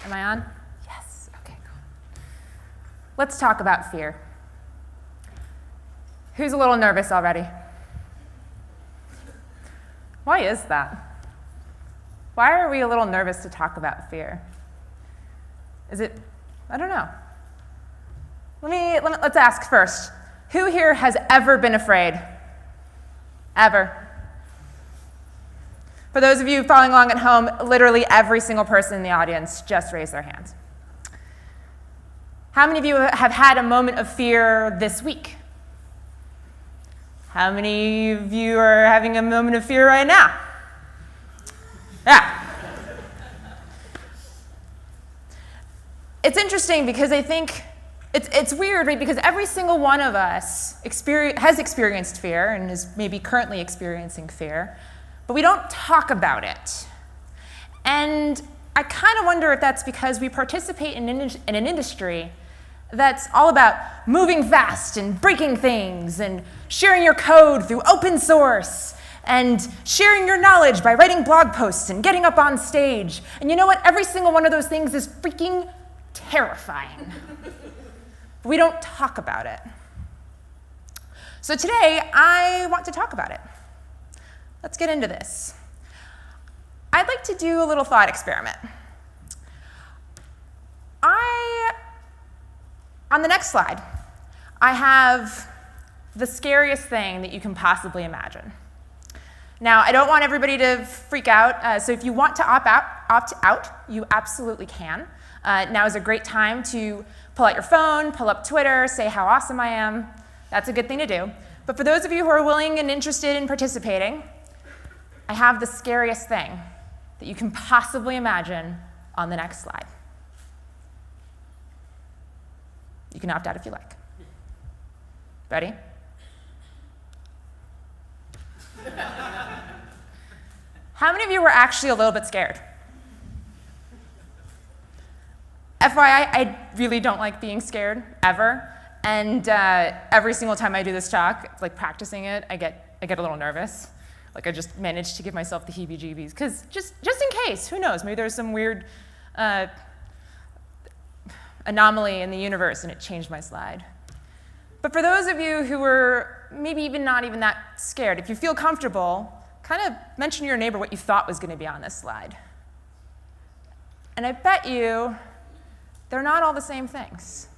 Am I on? Yes. Okay, cool. Let's talk about fear. Who's a little nervous already? Why is that? Why are we a little nervous to talk about fear? Is it, I don't know. Let's ask first. Who here has ever been afraid? Ever? For those of you following along at home, literally every single person in the audience just raised their hands. How many of you have had a moment of fear this week? How many of you are having a moment of fear right now? Yeah. It's interesting because I think it's weird, right? Because every single one of us has experienced fear and is maybe currently experiencing fear, but we don't talk about it. And I kind of wonder if that's because we participate in an industry that's all about moving fast and breaking things and sharing your code through open source and sharing your knowledge by writing blog posts and getting up on stage. And you know what? Every single one of those things is freaking terrifying. We don't talk about it. So today, I want to talk about it. Let's get into this. I'd like to do a little thought experiment. On the next slide, I have the scariest thing that you can possibly imagine. Now, I don't want everybody to freak out, so if you want to opt out, you absolutely can. Now is a great time to pull out your phone, pull up Twitter, say how awesome I am. That's a good thing to do. But for those of you who are willing and interested in participating, I have the scariest thing that you can possibly imagine on the next slide. You can opt out if you like. Ready? How many of you were actually a little bit scared? FYI, I really don't like being scared, ever. And every single time I do this talk, like practicing it, I get a little nervous. Like I just managed to give myself the heebie-jeebies. Because just in case, who knows, maybe there's some weird anomaly in the universe and it changed my slide. But for those of you who were maybe even not even that scared, if you feel comfortable, kind of mention to your neighbor what you thought was going to be on this slide. And I bet you they're not all the same things.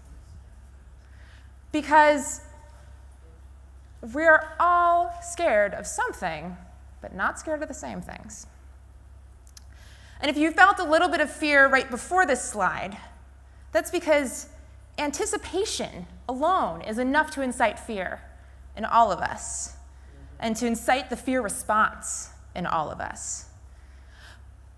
Because we're all scared of something, but not scared of the same things. And if you felt a little bit of fear right before this slide, that's because anticipation alone is enough to incite fear in all of us, and to incite the fear response in all of us.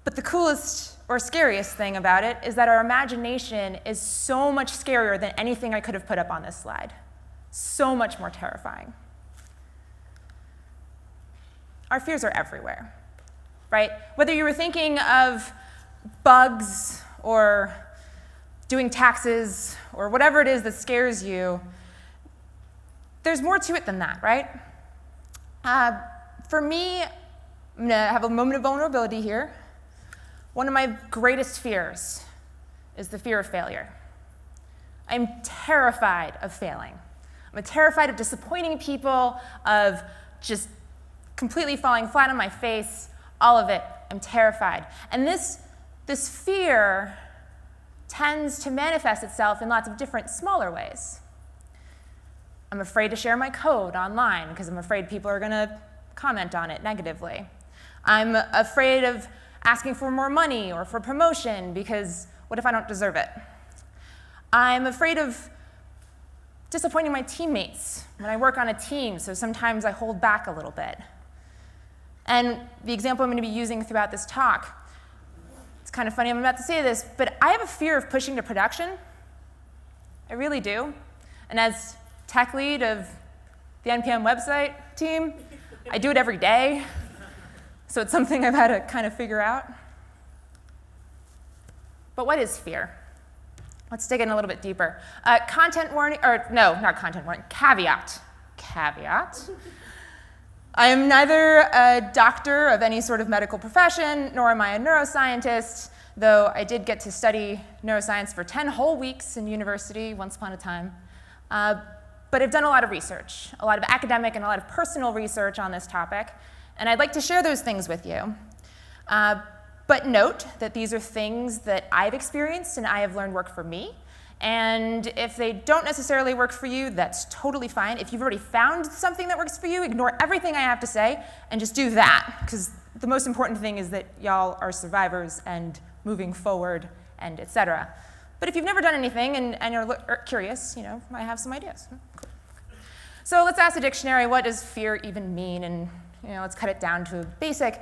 But the coolest or scariest thing about it is that our imagination is so much scarier than anything I could have put up on this slide. So much more terrifying. Our fears are everywhere, right? Whether you were thinking of bugs or doing taxes or whatever it is that scares you, there's more to it than that, right? For me, I'm going to have a moment of vulnerability here. One of my greatest fears is the fear of failure. I'm terrified of failing. I'm terrified of disappointing people, of just completely falling flat on my face, all of it. I'm terrified. And this fear tends to manifest itself in lots of different smaller ways. I'm afraid to share my code online because I'm afraid people are going to comment on it negatively. I'm afraid of asking for more money or for promotion because what if I don't deserve it? I'm afraid of disappointing my teammates when I work on a team, so sometimes I hold back a little bit. And the example I'm going to be using throughout this talk, it's kind of funny I'm about to say this, but I have a fear of pushing to production. I really do. And as tech lead of the NPM website team, I do it every day. So it's something I've had to kind of figure out. But what is fear? Let's dig in a little bit deeper. Content warning, or no, not content warning, caveat. caveat. I am neither a doctor of any sort of medical profession, nor am I a neuroscientist, though I did get to study neuroscience for 10 whole weeks in university once upon a time. But I've done a lot of research, a lot of academic and a lot of personal research on this topic, and I'd like to share those things with you. But note that these are things that I've experienced and I have learned work for me. And if they don't necessarily work for you, that's totally fine. If you've already found something that works for you, ignore everything I have to say and just do that, because the most important thing is that y'all are survivors and moving forward and et cetera. But if you've never done anything and you're curious, I have some ideas. Cool. So let's ask the dictionary, what does fear even mean? And let's cut it down to a basic.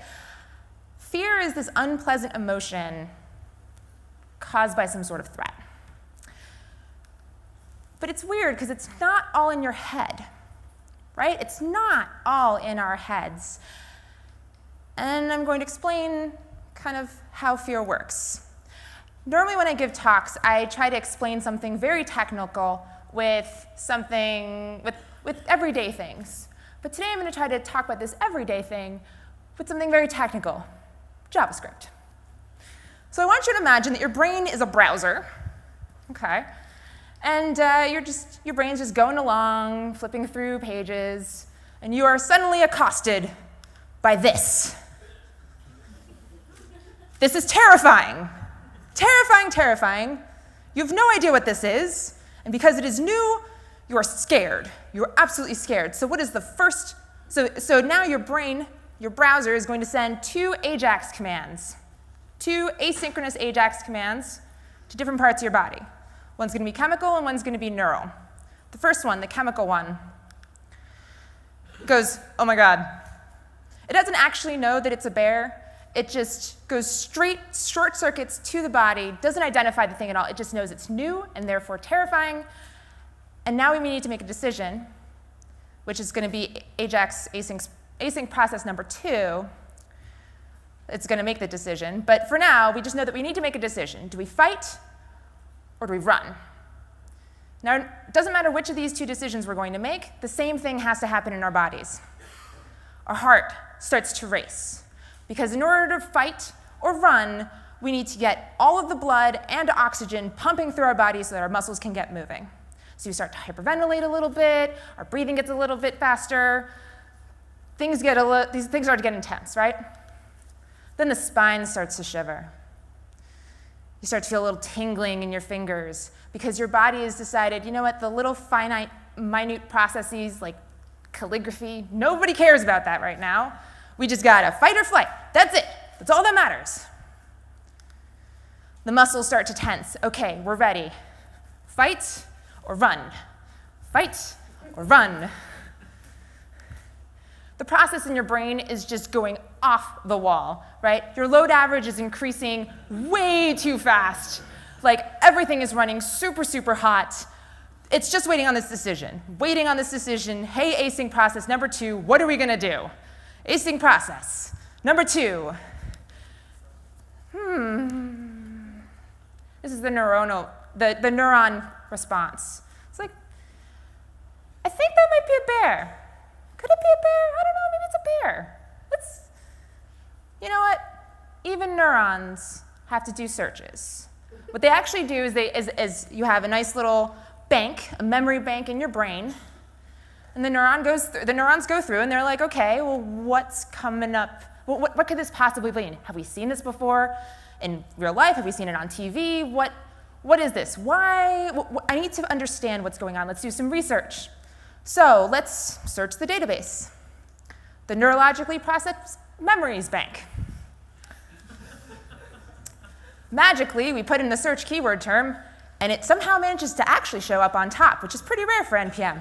Fear is this unpleasant emotion caused by some sort of threat. But it's weird because it's not all in your head, right? It's not all in our heads. And I'm going to explain kind of how fear works. Normally when I give talks, I try to explain something very technical with everyday things. But today I'm going to try to talk about this everyday thing with something very technical, JavaScript. So I want you to imagine that your brain is a browser, okay? And your brain's just going along, flipping through pages, and you are suddenly accosted by this. This is terrifying. Terrifying, terrifying. You have no idea what this is, and because it is new, you are scared. You are absolutely scared. So what is the first? So now your brain, your browser, is going to send two AJAX commands, two asynchronous AJAX commands to different parts of your body. One's going to be chemical and one's going to be neural. The first one, the chemical one, goes, oh my God. It doesn't actually know that it's a bear. It just goes straight, short circuits to the body, doesn't identify the thing at all. It just knows it's new and therefore terrifying. And now we need to make a decision, which is going to be AJAX async process number 2. It's going to make the decision. But for now, we just know that we need to make a decision. Do we fight? Or do we run? Now, it doesn't matter which of these two decisions we're going to make, the same thing has to happen in our bodies. Our heart starts to race, because in order to fight or run, we need to get all of the blood and oxygen pumping through our bodies so that our muscles can get moving. So you start to hyperventilate a little bit, our breathing gets a little bit faster, these things start to get intense, right? Then the spine starts to shiver. You start to feel a little tingling in your fingers because your body has decided, you know what, the little finite, minute processes like calligraphy, nobody cares about that right now. We just gotta fight or flight. That's it. That's all that matters. The muscles start to tense. Okay, we're ready. Fight or run. Fight or run. The process in your brain is just going off the wall, right? Your load average is increasing way too fast. Like everything is running super, super hot. It's just waiting on this decision. Waiting on this decision. Hey, async process number 2, what are we gonna do? Async process number 2. This is the neuron response. It's like, I think that might be a bear. Could it be a bear? I don't know, maybe it's a bear. You know what? Even neurons have to do searches. What they actually do is you have a nice little bank, a memory bank in your brain, and the neurons go through, and they're like, okay, well, what's coming up? What could this possibly be? Have we seen this before in real life? Have we seen it on TV? What is this? Why? I need to understand what's going on. Let's do some research. So let's search the database. The neurologically processed memories bank. Magically, we put in the search keyword term, and it somehow manages to actually show up on top, which is pretty rare for NPM.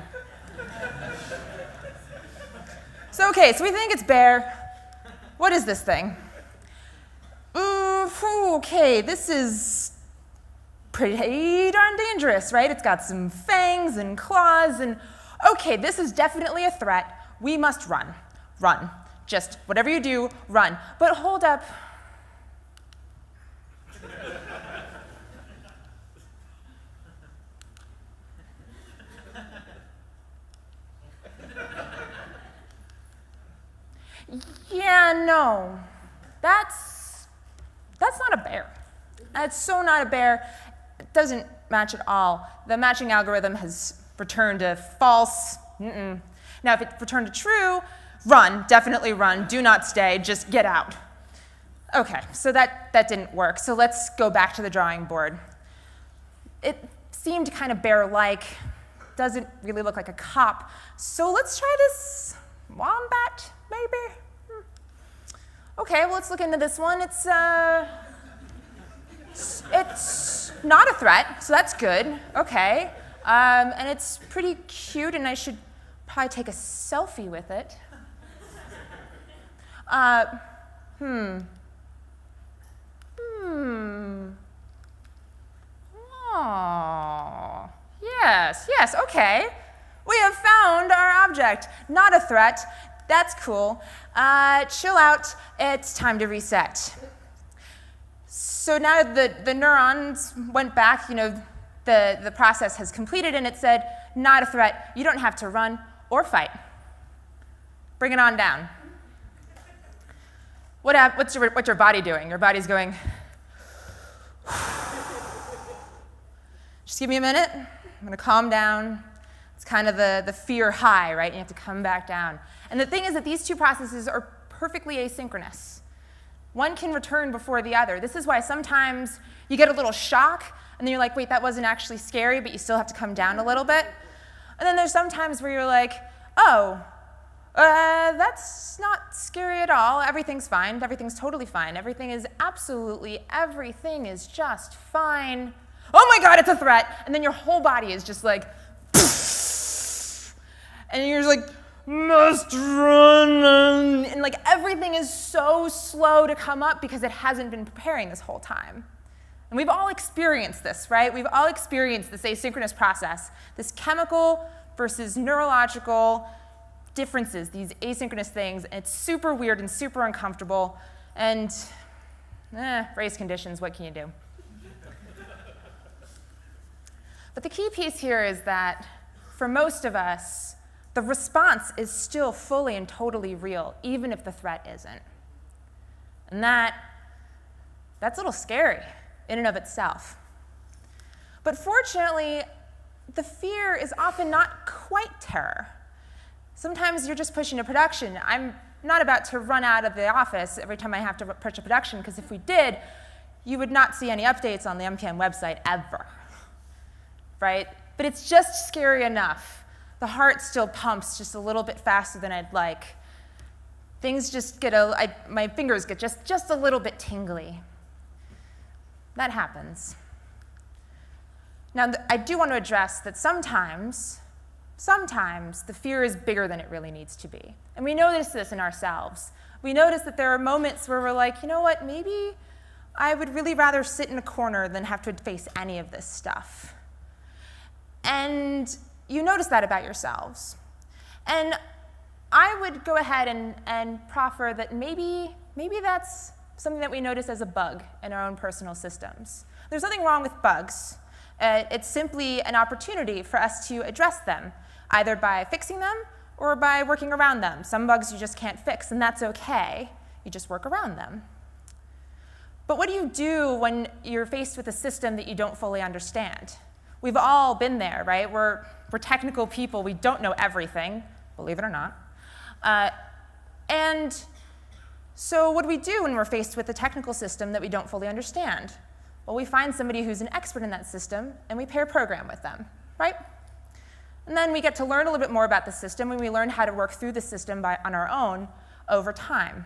So we think it's bear. What is this thing? Okay, this is pretty darn dangerous, right? It's got some fangs and claws, and okay, this is definitely a threat. We must run. Run. Just whatever you do, run. But hold up. Yeah, no, that's not a bear. That's so not a bear. It doesn't match at all. The matching algorithm has returned a false. Now, if it returned a true, run, definitely run. Do not stay, just get out. OK, so that didn't work. So let's go back to the drawing board. It seemed kind of bear-like. Doesn't really look like a cop. So let's try this wombat, maybe? OK, well, let's look into this one. It's not a threat, so that's good. OK. And it's pretty cute, and I should probably take a selfie with it. Oh, yes, OK. We have found our object. Not a threat. That's cool. Chill out. It's time to reset. So now the neurons went back. The process has completed, and it said, not a threat. You don't have to run or fight. Bring it on down. What's your body doing? Your body's going, just give me a minute. I'm going to calm down. It's kind of the fear high, right? You have to come back down. And the thing is that these two processes are perfectly asynchronous. One can return before the other. This is why sometimes you get a little shock, and then you're like, wait, that wasn't actually scary, but you still have to come down a little bit. And then there's some times where you're like, oh, that's not scary at all. Everything's fine. Everything's totally fine. Everything is just fine. Oh my God, it's a threat. And then your whole body is just like, and you're just like, must run. And like everything is so slow to come up because it hasn't been preparing this whole time. And we've all experienced this, right? We've all experienced this asynchronous process, this chemical versus neurological differences, these asynchronous things, and it's super weird and super uncomfortable, and race conditions, what can you do? But the key piece here is that for most of us, the response is still fully and totally real, even if the threat isn't. And that's a little scary in and of itself. But fortunately, the fear is often not quite terror. Sometimes you're just pushing to production. I'm not about to run out of the office every time I have to push to production, because if we did, you would not see any updates on the MPM website ever, right? But it's just scary enough. The heart still pumps just a little bit faster than I'd like. Things just get my fingers get just a little bit tingly. That happens. Now, I do want to address that sometimes the fear is bigger than it really needs to be. And we notice this in ourselves. We notice that there are moments where we're like, you know what, maybe I would really rather sit in a corner than have to face any of this stuff. And you notice that about yourselves. And I would go ahead and proffer that maybe that's something that we notice as a bug in our own personal systems. There's nothing wrong with bugs. It's simply an opportunity for us to address them, either by fixing them or by working around them. Some bugs you just can't fix, and that's OK. You just work around them. But what do you do when you're faced with a system that you don't fully understand? We've all been there, right? We're technical people. We don't know everything, believe it or not. And so what do we do when we're faced with a technical system that we don't fully understand? Well, we find somebody who's an expert in that system, and we pair program with them, right? And then we get to learn a little bit more about the system, and we learn how to work through the system on our own over time.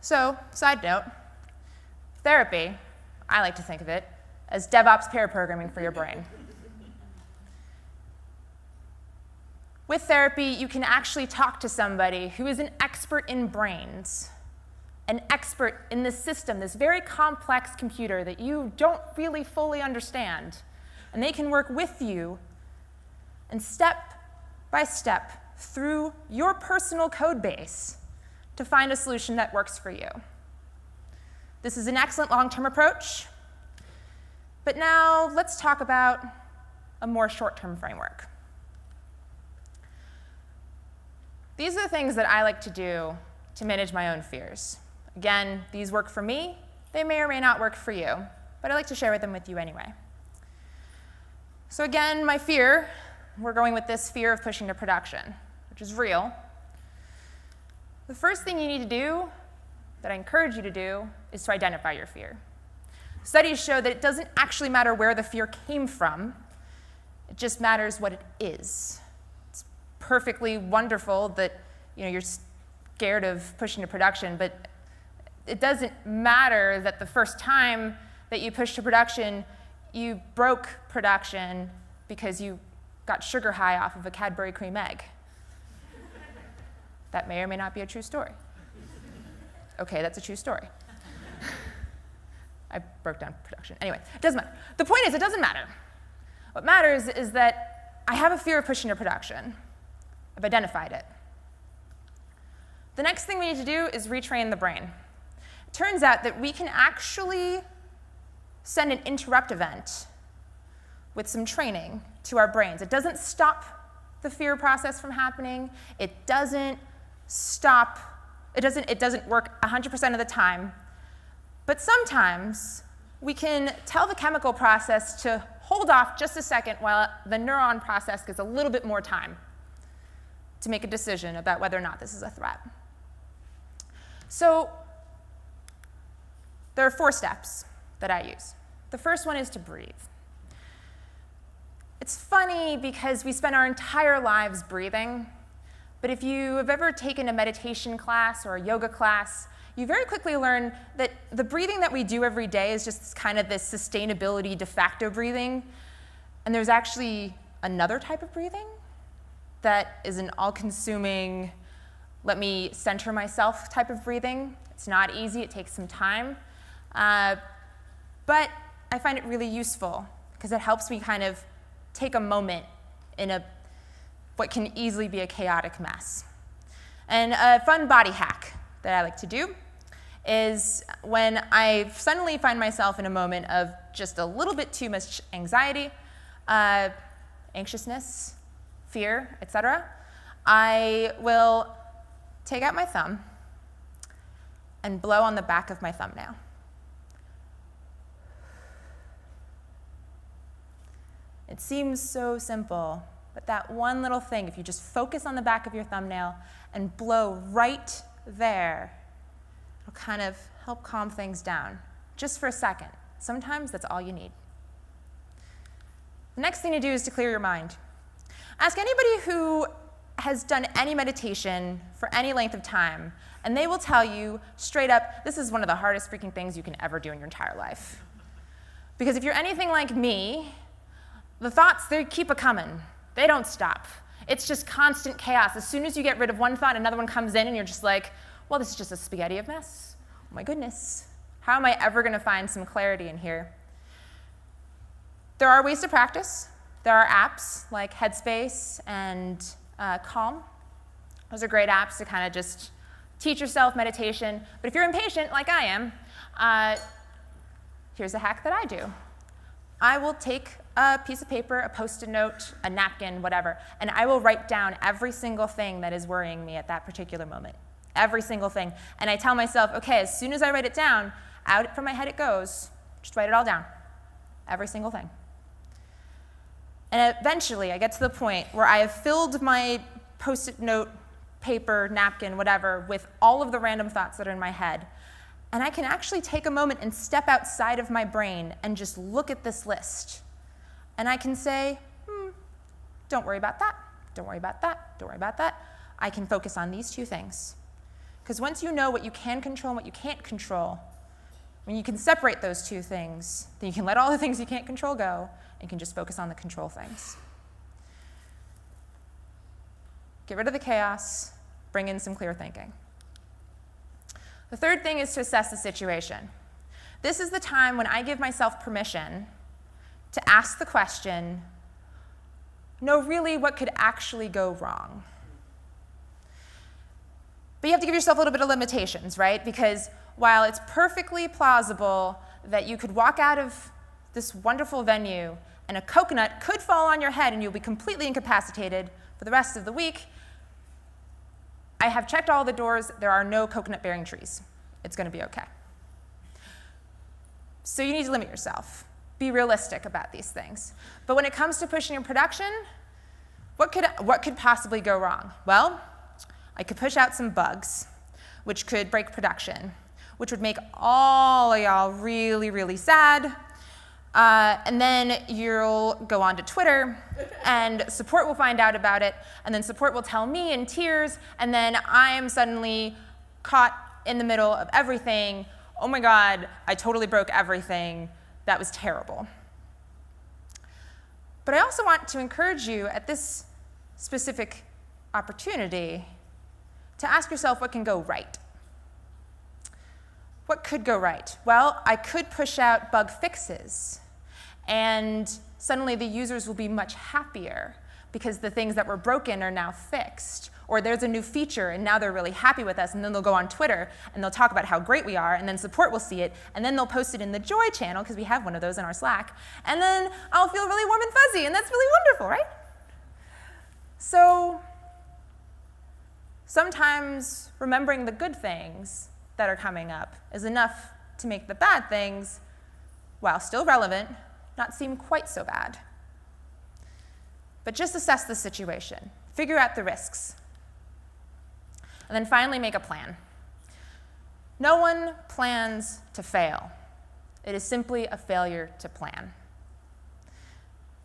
So, side note, therapy, I like to think of it as DevOps pair programming for your brain. With therapy, you can actually talk to somebody who is an expert in brains, an expert in this system, this very complex computer that you don't really fully understand. And they can work with you and step by step through your personal code base to find a solution that works for you. This is an excellent long-term approach. But now let's talk about a more short-term framework. These are the things that I like to do to manage my own fears. Again, these work for me. They may or may not work for you, but I like to share them with you anyway. So again, my fear, we're going with this fear of pushing to production, which is real. The first thing you need to do, that I encourage you to do, is to identify your fear. Studies show that it doesn't actually matter where the fear came from. It just matters what it is. It's perfectly wonderful that you're scared of pushing to production, but it doesn't matter that the first time that you pushed to production, you broke production because you got sugar high off of a Cadbury cream egg. That may or may not be a true story. Okay, that's a true story. I broke down production. Anyway, it doesn't matter. The point is, it doesn't matter. What matters is that I have a fear of pushing to production. I've identified it. The next thing we need to do is retrain the brain. It turns out that we can actually send an interrupt event with some training to our brains. It doesn't stop the fear process from happening. It doesn't work 100% of the time. But sometimes we can tell the chemical process to hold off just a second while the neuron process gets a little bit more time to make a decision about whether or not this is a threat. So there are 4 steps that I use. The first one is to breathe. It's funny because we spend our entire lives breathing, but if you have ever taken a meditation class or a yoga class, you very quickly learn that the breathing that we do every day is just kind of this sustainability de facto breathing, and there's actually another type of breathing that is an all-consuming, let me center myself type of breathing. It's not easy, it takes some time, but I find it really useful because it helps me kind of take a moment in what can easily be a chaotic mess. And a fun body hack that I like to do is when I suddenly find myself in a moment of just a little bit too much anxiety, anxiousness, fear, etc., I will take out my thumb and blow on the back of my thumbnail. It seems so simple, but that one little thing, if you just focus on the back of your thumbnail and blow right there, it'll kind of help calm things down, just for a second. Sometimes that's all you need. The next thing to do is to clear your mind. Ask anybody who has done any meditation for any length of time, and they will tell you straight up, this is one of the hardest freaking things you can ever do in your entire life. Because if you're anything like me, the thoughts, they keep a-coming. They don't stop. It's just constant chaos. As soon as you get rid of one thought, another one comes in, and you're just like, well, this is just a spaghetti of mess. Oh my goodness. How am I ever going to find some clarity in here? There are ways to practice. There are apps like Headspace and Calm. Those are great apps to kind of just teach yourself meditation. But if you're impatient, like I am, here's a hack that I do. I will take a piece of paper, a Post-it note, a napkin, whatever, and I will write down every single thing that is worrying me at that particular moment. Every single thing. And I tell myself, okay, as soon as I write it down, out from my head it goes. Just write it all down. Every single thing. And eventually I get to the point where I have filled my Post-it note, paper, napkin, whatever, with all of the random thoughts that are in my head. And I can actually take a moment and step outside of my brain and just look at this list. And I can say, don't worry about that, don't worry about that, don't worry about that. I can focus on these 2 things. Because once you know what you can control and what you can't control, when you can separate those 2 things, then you can let all the things you can't control go, and you can just focus on the control things. Get rid of the chaos, bring in some clear thinking. The third thing is to assess the situation. This is the time when I give myself permission to ask the question, no, really, what could actually go wrong? But you have to give yourself a little bit of limitations, right? Because while it's perfectly plausible that you could walk out of this wonderful venue and a coconut could fall on your head and you'll be completely incapacitated for the rest of the week, I have checked all the doors. There are no coconut-bearing trees. It's going to be okay. So you need to limit yourself. Be realistic about these things. But when it comes to pushing in production, what could possibly go wrong? Well, I could push out some bugs, which could break production, which would make all of y'all really, really sad. And then you'll go on to Twitter, and support will find out about it, and then support will tell me in tears, and then I am suddenly caught in the middle of everything. Oh my God, I totally broke everything. That was terrible. But I also want to encourage you at this specific opportunity to ask yourself what can go right. What could go right? Well, I could push out bug fixes, and suddenly the users will be much happier because the things that were broken are now fixed. Or there's a new feature, and now they're really happy with us, and then they'll go on Twitter, and they'll talk about how great we are, and then support will see it, and then they'll post it in the Joy channel, because we have one of those in our Slack, and then I'll feel really warm and fuzzy, and that's really wonderful, right? So sometimes remembering the good things that are coming up is enough to make the bad things, while still relevant, not seem quite so bad. But just assess the situation, figure out the risks, and then finally make a plan. No one plans to fail. It is simply a failure to plan.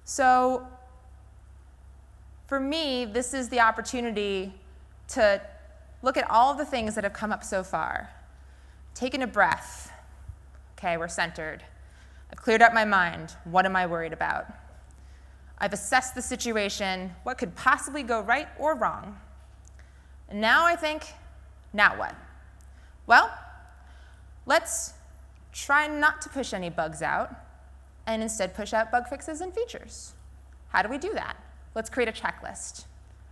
So for me, this is the opportunity to look at all of the things that have come up so far. Taking a breath. Okay, we're centered. I've cleared up my mind. What am I worried about? I've assessed the situation. What could possibly go right or wrong? And now I think, now what? Well, let's try not to push any bugs out and instead push out bug fixes and features. How do we do that? Let's create a checklist.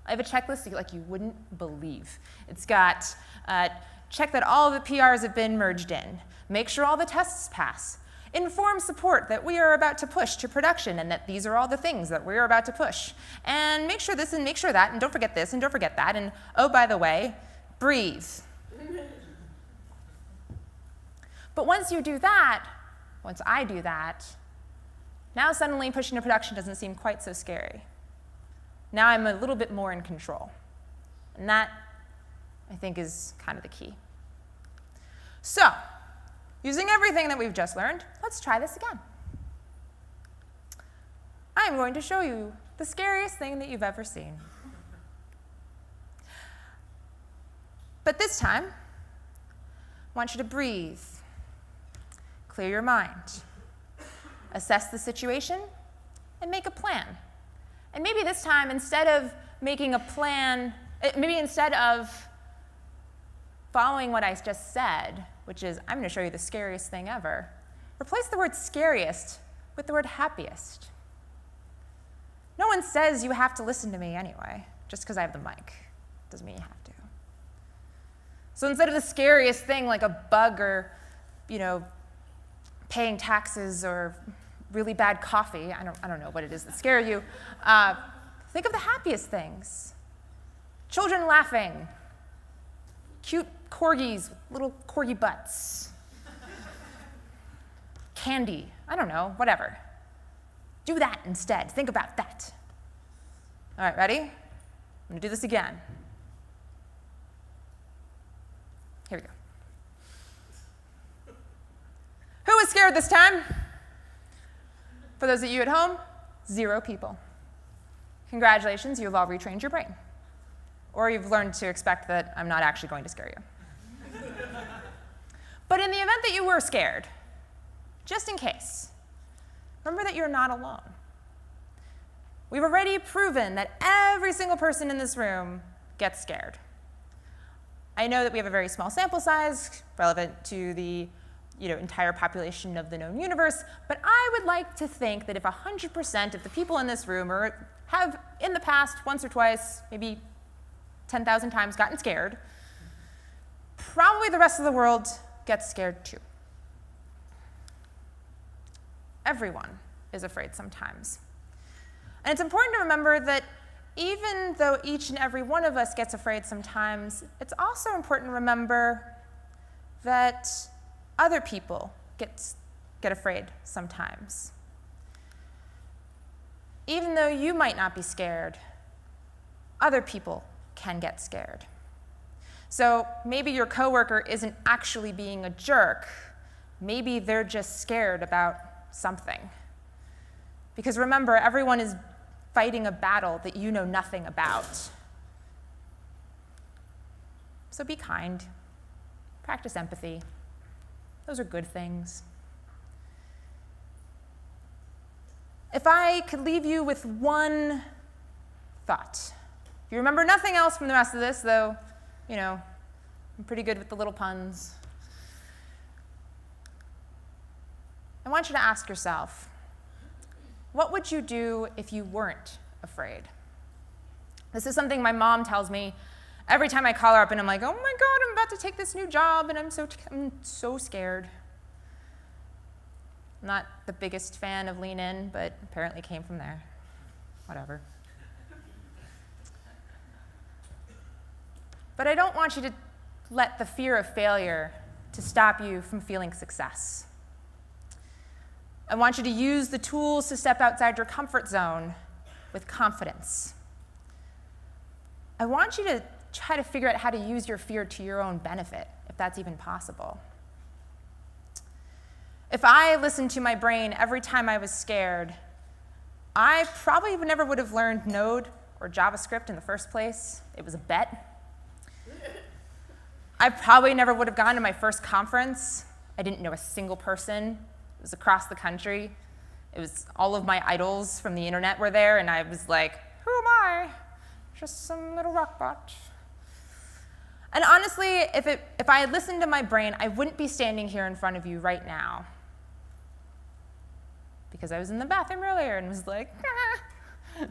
I have a checklist like you wouldn't believe. It's got check that all of the PRs have been merged in, make sure all the tests pass, inform support that we are about to push to production and that these are all the things that we're about to push, and make sure this and make sure that, and don't forget this and don't forget that, and oh, by the way, breathe. But once you do that, once I do that, now suddenly pushing to production doesn't seem quite so scary. Now I'm a little bit more in control. And that, I think, is kind of the key. So, using everything that we've just learned, let's try this again. I am going to show you the scariest thing that you've ever seen. But this time, I want you to breathe, clear your mind, assess the situation, and make a plan. And maybe this time, instead of making a plan, maybe instead of following what I just said, which is, I'm going to show you the scariest thing ever, replace the word scariest with the word happiest. No one says you have to listen to me anyway, just because I have the mic. Doesn't mean you have to. So instead of the scariest thing, like a bug or, paying taxes or really bad coffee, I don't know what it is that scare you, think of the happiest things. Children laughing, cute corgis with little corgi butts, candy, I don't know, whatever. Do that instead. Think about that. All right, ready? I'm going to do this again. Here we go. Who was scared this time? For those of you at home, 0 people. Congratulations, you have all retrained your brain. Or you've learned to expect that I'm not actually going to scare you. But in the event that you were scared, just in case, remember that you're not alone. We've already proven that every single person in this room gets scared. I know that we have a very small sample size relevant to the entire population of the known universe, but I would like to think that if 100% of the people in this room have in the past once or twice, maybe 10,000 times gotten scared, probably the rest of the world gets scared too. Everyone is afraid sometimes. And it's important to remember that even though each and every one of us gets afraid sometimes, it's also important to remember that other people get afraid sometimes. Even though you might not be scared, other people can get scared. So maybe your coworker isn't actually being a jerk. Maybe they're just scared about something. Because remember, everyone is fighting a battle that you know nothing about. So be kind. Practice empathy. Those are good things. If I could leave you with one thought. If you remember nothing else from the rest of this, though, I'm pretty good with the little puns. I want you to ask yourself, what would you do if you weren't afraid? This is something my mom tells me every time I call her up and I'm like, oh my God, I'm about to take this new job and I'm so scared. I'm not the biggest fan of Lean In, but apparently came from there. Whatever. But I don't want you to let the fear of failure to stop you from feeling success. I want you to use the tools to step outside your comfort zone with confidence. I want you to try to figure out how to use your fear to your own benefit, if that's even possible. If I listened to my brain every time I was scared, I probably never would have learned Node or JavaScript in the first place. It was a bet. I probably never would have gone to my first conference. I didn't know a single person. It was across the country. It was all of my idols from the internet were there, and I was like, who am I? Just some little rock bot. And honestly, if I had listened to my brain, I wouldn't be standing here in front of you right now. Because I was in the bathroom earlier and was like, ah.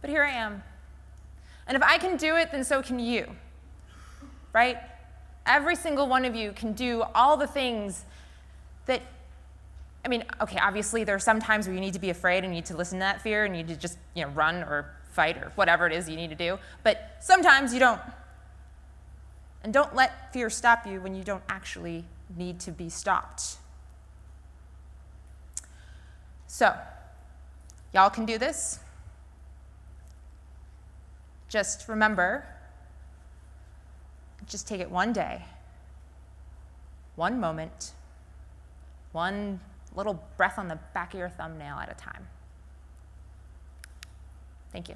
But here I am. And if I can do it, then so can you, right? Every single one of you can do all the things that, okay, obviously there are some times where you need to be afraid and you need to listen to that fear and you need to just, run or fight or whatever it is you need to do. But sometimes you don't. And don't let fear stop you when you don't actually need to be stopped. So, y'all can do this. Just remember, just take it one day, one moment, one little breath on the back of your thumbnail at a time. Thank you.